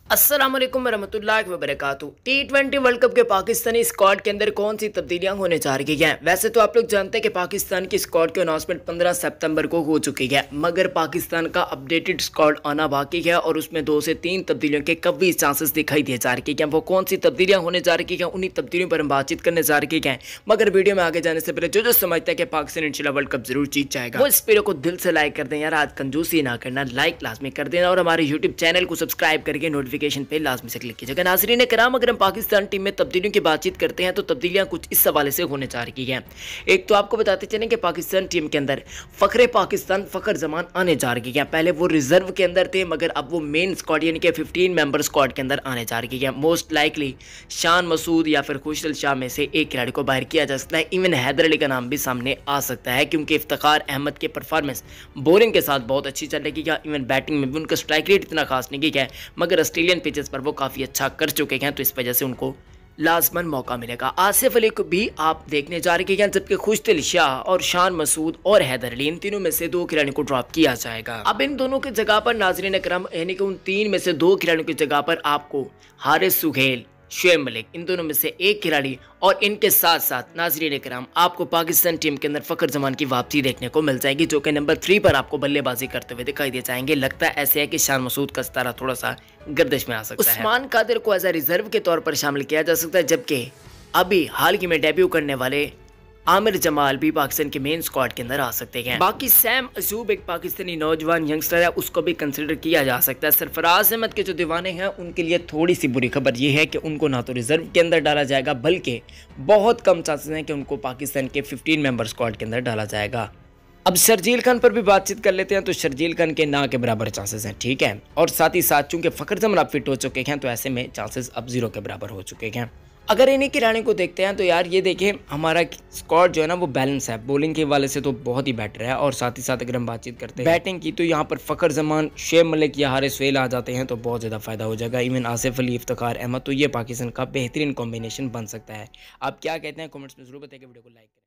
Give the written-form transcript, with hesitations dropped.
अस्सलामुअलैकुम वरहमतुल्लाहि वबरकातुहू। T20 world cup के पाकिस्तानी स्क्वाड के अंदर कौन सी तब्दीलियां होने जा रही हैं। वैसे तो आप लोग जानते हैं कि पाकिस्तान की स्क्वाड की अनाउंसमेंट 15 सितंबर को हो चुकी है, मगर पाकिस्तान का अपडेटेड स्क्वाड आना बाकी है और उसमें 2 से 3 तब्दीलियों के कभी चांसेस दिखाई दिए जा रही हैं। वो कौन सी तब्दीलियां होने जा रही हैं, उन्हीं तब्दीलियों पर हम बातचीत करने जा रही हैं। मगर वीडियो में आगे जाने से पहले जो समझता है कि पाकिस्तान इंशाल्लाह वर्ल्ड कप जरूर जीत जाएगा, वो इस वीडियो को दिल से लाइक कर दें यार, आज कंजूसी ना करना, लाइक लाजमी कर देना और हमारे यूट्यूब चैनल को सब्सक्राइब करके नोटिफिकेशन पे लाजमी से क्लिक कीजिएगा। नाज़रीन कराम, अगर हम पाकिस्तान टीम में तब्दीलियों की बातचीत करते हैं तो तब्दीलियां कुछ इस हवाले से होने जा रही हैं। एक तो आपको बताते चलें कि पाकिस्तान टीम के अंदर फ़खरे पाकिस्तान फ़खर जमान आने जा रही हैं। पहले वो रिजर्व के अंदर थे, मगर अब वो मेन स्क्वाड यानी कि 15 मेंबर स्क्वाड के अंदर आने जा रही है। मोस्ट लाइकली शान मसूद या फिर खुशल शाह में से एक खिलाड़ी को बाहर किया जा सकता है। इवन हैदर अली का नाम भी सामने आ सकता है, क्योंकि इफ्तिखार अहमद की परफॉर्मेंस बॉलिंग के साथ बहुत अच्छी चल रही है। इवन बैटिंग में भी उनका स्ट्राइक रेट इतना खास नहीं है, मगर ऑस्ट्रेलियन पिचेस पर वो काफ़ी अच्छा कर चुके हैं, तो इस वजह से उनको लाजमन मौका मिलेगा। आसिफ अली को भी आप देखने जा रहे हैं, जबकि खुशदिल शाह और शान मसूद और हैदर अली, इन तीनों में से 2 खिलाड़ियों को ड्रॉप किया जाएगा। अब इन दोनों की जगह पर नाज़रीन करम यानी कि उन 3 में से 2 खिलाड़ियों की जगह पर आपको हारिस सुहेल, शुएब मलिक, इन दोनों में से एक खिलाड़ी और इनके साथ साथ नाज़रीन कराम आपको पाकिस्तान टीम के अंदर फ़खर जमान की वापसी देखने को मिल जाएगी, जो कि नंबर 3 पर आपको बल्लेबाजी करते हुए दिखाई दे जाएंगे। लगता है ऐसे है कि शान मसूद का सितारा थोड़ा सा गर्दिश में आ सकता है। उस्मान कादिर को एज ए रिजर्व के तौर पर शामिल किया जा सकता है, जबकि अभी हाल ही में डेब्यू करने वाले आमिर जमाल भी पाकिस्तान के मेन स्क्वाड के अंदर आ सकते हैं। बाकी सैम अजूब एक पाकिस्तानी नौजवान यंगस्टर है, उसको भी कंसिडर किया जा सकता है। सरफराज अहमद के जो दीवाने हैं उनके लिए थोड़ी सी बुरी खबर ये है कि उनको ना तो रिजर्व के अंदर डाला जाएगा, बल्कि बहुत कम चांसेस हैं कि उनको पाकिस्तान के 15 मेंबर स्क्वाड के अंदर डाला जाएगा। अब शर्जील खान पर भी बातचीत कर लेते हैं, तो शर्जील खान के ना के बराबर चांसेस हैं, ठीक है। और साथ ही साथ चूंकि फ़खर जमान अब फिट हो चुके हैं, तो ऐसे में चांसेस अब 0 के बराबर हो चुके हैं। अगर इन्हीं खिलाड़ियों को देखते हैं तो यार ये देखिए, हमारा स्क्वाड जो है ना वो बैलेंस है। बॉलिंग के वाले से तो बहुत ही बेटर है, और साथ ही साथ अगर हम बातचीत करते हैं बैटिंग की, तो यहाँ पर फ़खर जमान, शुएब मलिक या हारिस सुहेल आ जाते हैं तो बहुत ज़्यादा फायदा हो जाएगा। इवन आसिफ अली, इफ्तिखार अहमद, तो ये पाकिस्तान का बेहतरीन कॉम्बिनेशन बन सकता है। आप क्या कहते हैं कमेंट्स में जरूर बताइए, वीडियो को लाइक करें।